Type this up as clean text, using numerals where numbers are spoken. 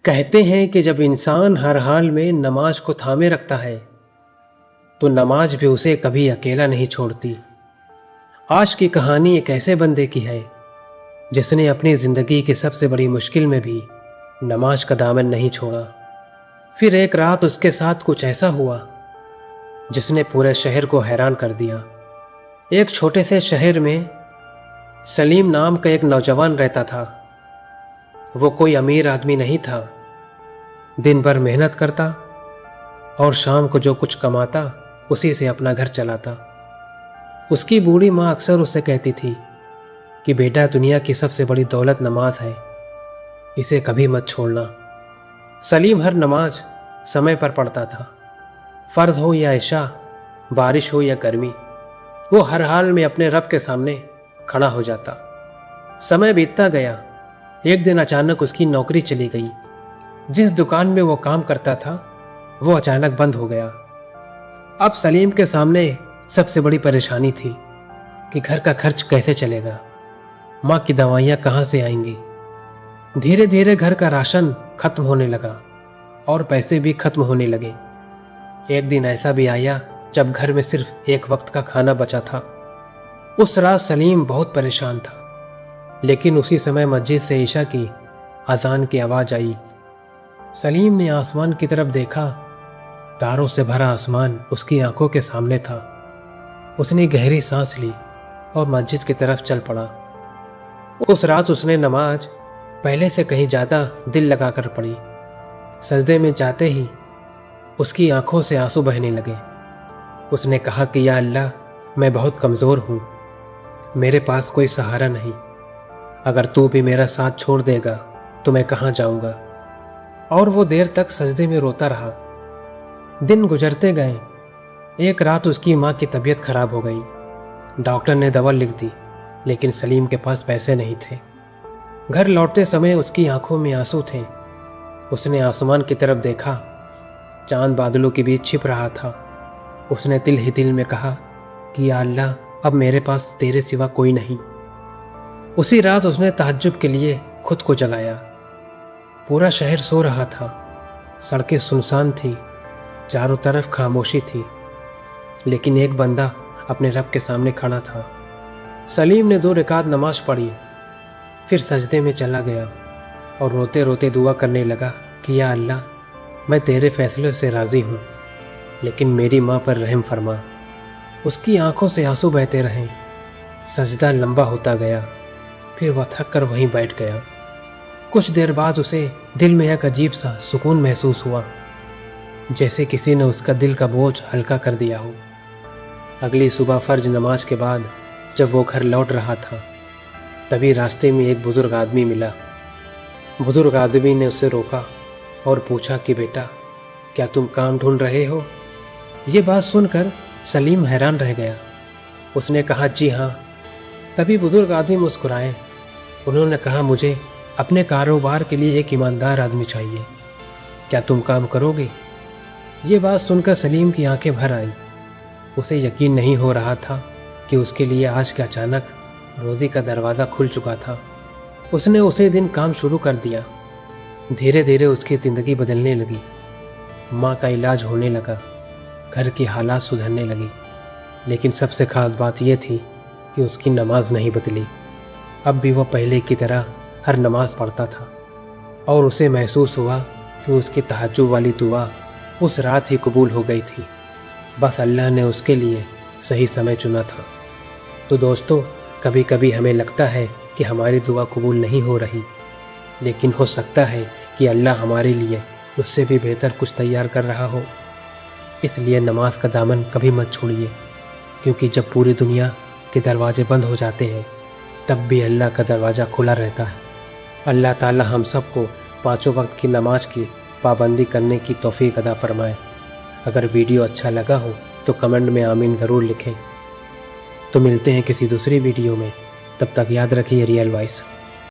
کہتے ہیں کہ جب انسان ہر حال میں نماز کو تھامے رکھتا ہے تو نماز بھی اسے کبھی اکیلا نہیں چھوڑتی۔ آج کی کہانی ایک ایسے بندے کی ہے جس نے اپنی زندگی کی سب سے بڑی مشکل میں بھی نماز کا دامن نہیں چھوڑا۔ پھر ایک رات اس کے ساتھ کچھ ایسا ہوا جس نے پورے شہر کو حیران کر دیا۔ ایک چھوٹے سے شہر میں سلیم نام کا ایک نوجوان رہتا تھا۔ وہ کوئی امیر آدمی نہیں تھا، دن بھر محنت کرتا اور شام کو جو کچھ کماتا اسی سے اپنا گھر چلاتا۔ اس کی بوڑھی ماں اکثر اس سے کہتی تھی کہ بیٹا، دنیا کی سب سے بڑی دولت نماز ہے، اسے کبھی مت چھوڑنا۔ سلیم ہر نماز سمے پر پڑھتا تھا، فرض ہو یا عشاء، بارش ہو یا گرمی، وہ ہر حال میں اپنے رب کے سامنے کھڑا ہو جاتا۔ سمے بیتتا گیا۔ ایک دن اچانک اس کی نوکری چلی گئی۔ جس دکان میں وہ کام کرتا تھا وہ اچانک بند ہو گیا۔ اب سلیم کے سامنے سب سے بڑی پریشانی تھی کہ گھر کا خرچ کیسے چلے گا، ماں کی دوائیاں کہاں سے آئیں گی۔ دھیرے دھیرے گھر کا راشن ختم ہونے لگا اور پیسے بھی ختم ہونے لگے۔ ایک دن ایسا بھی آیا جب گھر میں صرف ایک وقت کا کھانا بچا تھا۔ اس رات سلیم بہت پریشان تھا، لیکن اسی سمے مسجد سے عشاء کی اذان کی آواز آئی۔ سلیم نے آسمان کی طرف دیکھا، تاروں سے بھرا آسمان اس کی آنکھوں کے سامنے تھا۔ اس نے گہری سانس لی اور مسجد کی طرف چل پڑا۔ اس رات اس نے نماز پہلے سے کہیں زیادہ دل لگا کر پڑھی۔ سجدے میں جاتے ہی اس کی آنکھوں سے آنسو بہنے لگے۔ اس نے کہا کہ یا اللہ، میں بہت کمزور ہوں، میرے پاس کوئی سہارا نہیں، اگر تو بھی میرا ساتھ چھوڑ دے گا تو میں کہاں جاؤں گا۔ اور وہ دیر تک سجدے میں روتا رہا۔ دن گزرتے گئے۔ ایک رات اس کی ماں کی طبیعت خراب ہو گئی۔ ڈاکٹر نے دوا لکھ دی، لیکن سلیم کے پاس پیسے نہیں تھے۔ گھر لوٹتے سمے اس کی آنکھوں میں آنسو تھے۔ اس نے آسمان کی طرف دیکھا، چاند بادلوں کے بیچ چھپ رہا تھا۔ اس نے دل ہی دل میں کہا کہ یا اللہ، اب میرے پاس تیرے سوا کوئی نہیں۔ اسی رات اس نے تہجد کے لیے خود کو جگایا۔ پورا شہر سو رہا تھا، سڑکیں سنسان تھیں، چاروں طرف خاموشی تھی، لیکن ایک بندہ اپنے رب کے سامنے کھڑا تھا۔ سلیم نے 2 رکعت نماز پڑھی، پھر سجدے میں چلا گیا اور روتے روتے دعا کرنے لگا کہ یا اللہ، میں تیرے فیصلے سے راضی ہوں، لیکن میری ماں پر رحم فرما۔ اس کی آنکھوں سے آنسو بہتے رہے۔ سجدہ لمبا ہوتا گیا، پھر وہ تھک کر وہیں بیٹھ گیا۔ کچھ دیر بعد اسے دل میں ایک عجیب سا سکون محسوس ہوا، جیسے کسی نے اس کا دل کا بوجھ ہلکا کر دیا ہو۔ اگلی صبح فرض نماز کے بعد جب وہ گھر لوٹ رہا تھا، تبھی راستے میں ایک بزرگ آدمی ملا۔ بزرگ آدمی نے اسے روکا اور پوچھا کہ بیٹا، کیا تم کام ڈھونڈ رہے ہو؟ یہ بات سن کر سلیم حیران رہ گیا۔ اس نے کہا جی ہاں۔ تبھی بزرگ آدمی مسکرائے۔ انہوں نے کہا مجھے اپنے کاروبار کے لیے ایک ایماندار آدمی چاہیے، کیا تم کام کرو گے؟ یہ بات سن کر سلیم کی آنکھیں بھر آئیں۔ اسے یقین نہیں ہو رہا تھا کہ اس کے لیے آج کے اچانک روزی کا دروازہ کھل چکا تھا۔ اس نے اسی دن کام شروع کر دیا۔ دھیرے دھیرے اس کی زندگی بدلنے لگی۔ ماں کا علاج ہونے لگا، گھر کی حالات سدھرنے لگی، لیکن سب سے خاص بات یہ تھی کہ اس کی نماز نہیں بدلی۔ اب بھی وہ پہلے کی طرح ہر نماز پڑھتا تھا، اور اسے محسوس ہوا کہ اس کی تہجد والی دعا اس رات ہی قبول ہو گئی تھی۔ بس اللہ نے اس کے لیے صحیح سمے چنا تھا۔ تو دوستو، کبھی کبھی ہمیں لگتا ہے کہ ہماری دعا قبول نہیں ہو رہی، لیکن ہو سکتا ہے کہ اللہ ہمارے لیے اس سے بھی بہتر کچھ تیار کر رہا ہو۔ اس لیے نماز کا دامن کبھی مت چھوڑیے، کیونکہ جب پوری دنیا کے دروازے بند ہو جاتے ہیں تب بھی اللہ کا دروازہ کھلا رہتا ہے۔ اللہ تعالی ہم سب کو 5 وقت کی نماز کی پابندی کرنے کی توفیق عطا فرمائے۔ اگر ویڈیو اچھا لگا ہو تو کمنٹ میں آمین ضرور لکھیں۔ تو ملتے ہیں کسی دوسری ویڈیو میں، تب تک یاد رکھیے ریئل وائس۔